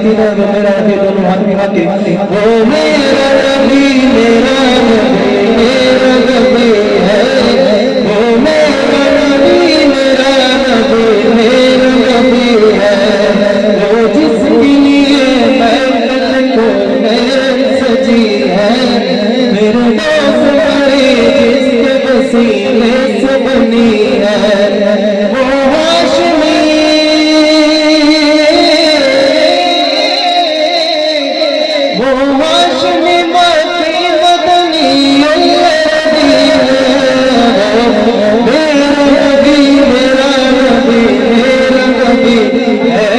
کی نام میرا ہے دونوں ہاتھ ملا کے وہ میرا نبی میرا نبی میرا نبی ہے وہ میرا نبی میرا نبی میرا نبی ہے وہ جس کے لیے میں کل کو میں سجی ہے میرے دوست بڑے جس کے وسیلے سے بنی ہے وہ ہاشمی باقی مدنی میرا نبی میرا نبی میرا نبی ہے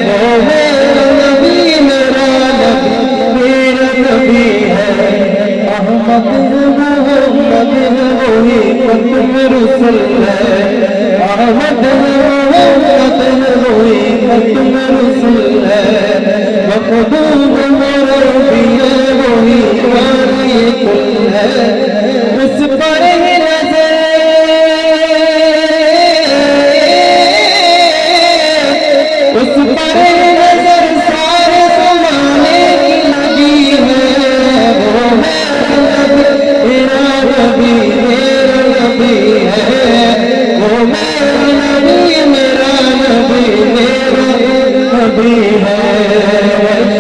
وہ میرا نبی میرا نبی میرا نبی ہے احمد محمد وہی ختم رسل ہے احمد محمد وہی ختم رسل ہے مقدوم مربی وہی والی کل ہے اس پر ہی نظر اس پر ہی نظر سارے زمانے کی لگی ہے وہ میرا نبی میرا نبی ہے وہ میرا نبی میرا نبی میرا نبی ہے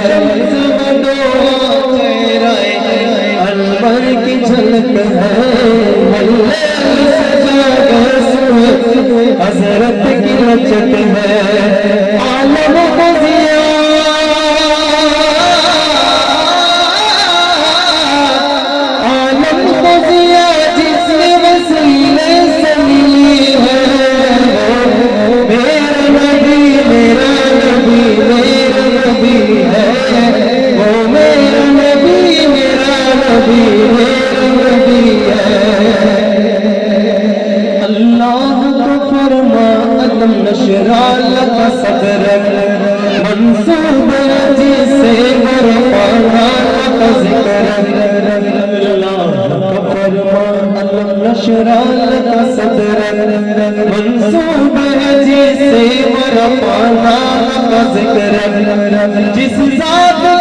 شمس بدو انور کی جھلک ہے حضرت کی رچت ہے عالم کو ضیا عالم کو ضیا جس وسیلے سے ملی ہے میرا نبی میرا نبی میرا نبی ہے وہ میرا نبی میرا نبی میرا نبی ہے اللہ کا فرما علم نشرا لک صدرک منصوب جسے برپانا لک ذکرک اللہ کا فرما علم نشرا لک صدرک منصوب جسے برپانا لک ذکرک جس ذات کا